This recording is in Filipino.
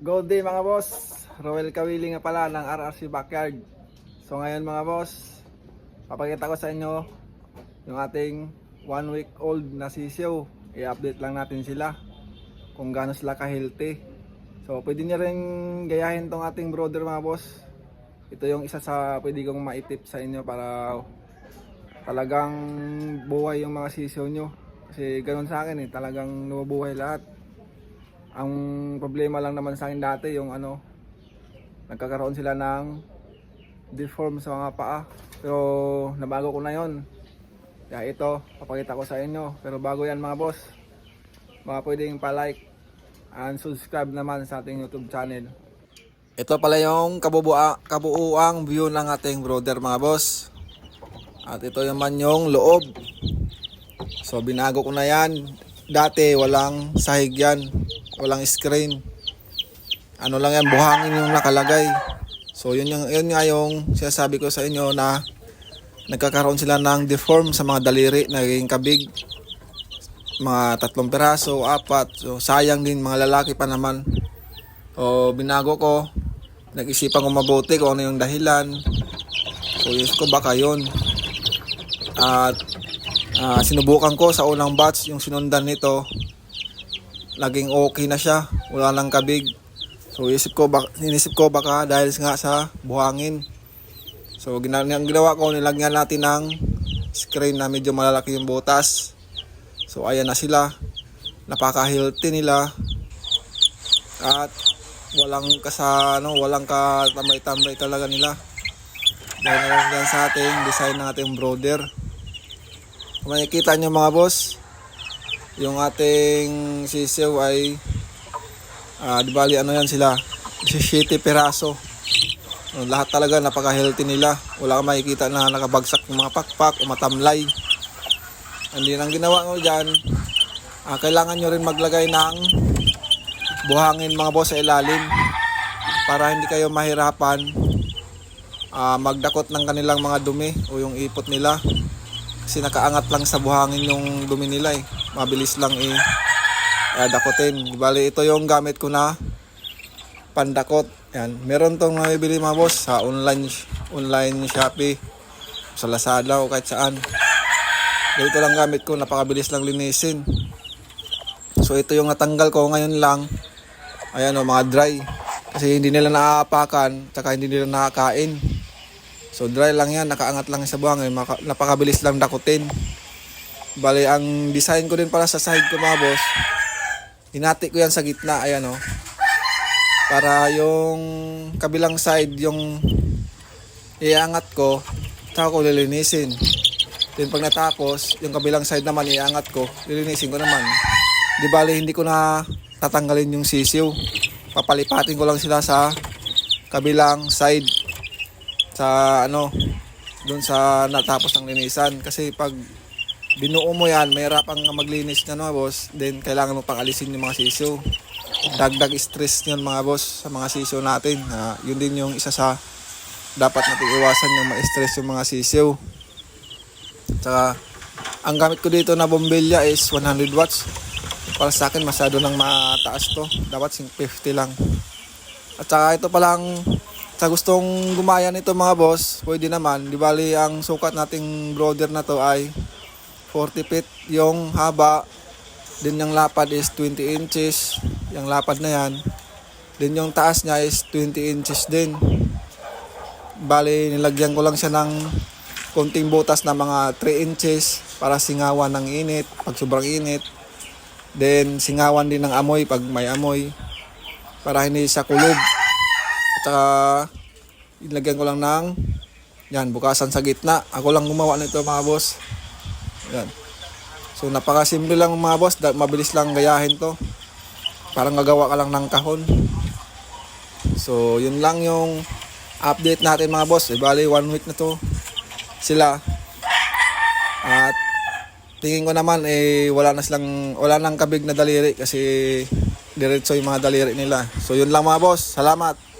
Good day mga boss, Roel Kawili nga pala ng RRC Backyard. So ngayon mga boss, papakita ko sa inyo yung ating 1 week old na sisiw. I-update lang natin sila kung gaano sila ka-healthy. So pwede nyo rin gayahin tong ating brother mga boss. Ito yung isa sa pwede kong maitip sa inyo para talagang buhay yung mga sisiw nyo. Kasi ganun sa akin talagang nabubuhay lahat. Ang problema lang naman sa akin dati yung nagkakaroon sila ng deform sa mga paa. Pero nabago ko na yon. Kaya ito, papakita ko sa inyo. Pero bago yan mga boss, mga pwedeng pa-like and subscribe naman sa ating YouTube channel. Ito pala yung kabuuang view ng ating brother mga boss. At ito naman yung loob. So binago ko na yan. Dati walang sahig yan, walang screen. Ano lang yan, buhangin yung nakalagay. So yun nga yung sinasabi ko sa inyo na nagkakaroon sila ng deform sa mga daliri, naging kabig. Mga 3 piraso, 4. So sayang din, mga lalaki pa naman. So binago ko, nag-isipan ko mabuti kung ano yung dahilan. So yes ko baka yun. At sinubukan ko sa unang batch, yung sinundan nito, naging okay na siya, wala nang kabig. So inisip ko baka dahil nga sa buhangin. So ginawa ko, nilagyan natin ng screen na medyo malalaki yung butas. So ayan na sila, napaka-healthy nila. At walang katamay-tambay talaga nila. Dahil yan sa ating design ng ating brother. Kung makikita nyo mga boss, yung ating sisiw ay di bali yan sila, 17 piraso. Lahat talaga napaka-healthy nila. Wala kang makikita na nakabagsak ng mga pakpak o matamlay. Hindi nang ginawa ko dyan, kailangan nyo rin maglagay ng buhangin mga boss sa ilalim para hindi kayo mahirapan magdakot ng kanilang mga dumi o yung ipot nila. Kasi nakaangat lang sa buhangin yung dumi nila mabilis lang dakotin. Bali ito yung gamit ko na pandakot. Yan, meron tong mabibili mga boss sa online Shopee, sa Lazada o kahit saan. Ito lang gamit ko, napakabilis lang linisin. So ito yung natanggal ko ngayon lang. Ayan mga dry. Kasi hindi nila naaapakan, tsaka hindi nila nakakain. So dry lang yan, nakaangat lang sa buhangin, napakabilis lang dakutin. Bali ang design ko din para sa side ko mga boss, hinati ko yan sa gitna, ayan para yung kabilang side yung iangat ko, tsaka ko lilinisin. Then pag natapos, yung kabilang side naman iangat ko, lilinisin ko naman. Di bali hindi ko na tatanggalin yung sisiw, papalipatin ko lang sila sa kabilang side, sa doon sa natapos ng linisan. Kasi pag binuo mo yan, mahirap ang maglinis na boss. Then kailangan mo pang alisin yung mga sisiw. Dagdag stress yun mga boss sa mga sisiw natin. Yun din yung isa sa dapat natin iwasan, yung ma-stress yung mga sisiw. Saka ang gamit ko dito na bombilya is 100 watts. Para sa akin masyado nang mataas to, dapat 50 lang. At saka ito palang sa gustong gumaya nito mga boss, pwede naman. Di bali ang sukat nating brother na to ay 40 feet yung haba. Din yung lapad is 20 inches. Yung lapad na yan. Din yung taas niya is 20 inches din. Bali nilagyan ko lang siya ng konting butas na mga 3 inches para singawan ng init pag sobrang init. Then singawan din ng amoy pag may amoy, para hindi siya kulob. At saka ilagyan ko lang ng bukasan sa gitna. Ako lang gumawa nito mga boss. Yan. So napakasimple lang mga boss, mabilis lang gayahin to. Parang gagawa ka lang ng kahon. So yun lang yung update natin mga boss. Bali 1 week na to sila. At tingin ko naman wala nang kabig na daliri kasi diretso yung mga daliri nila. So yun lang mga boss. Salamat.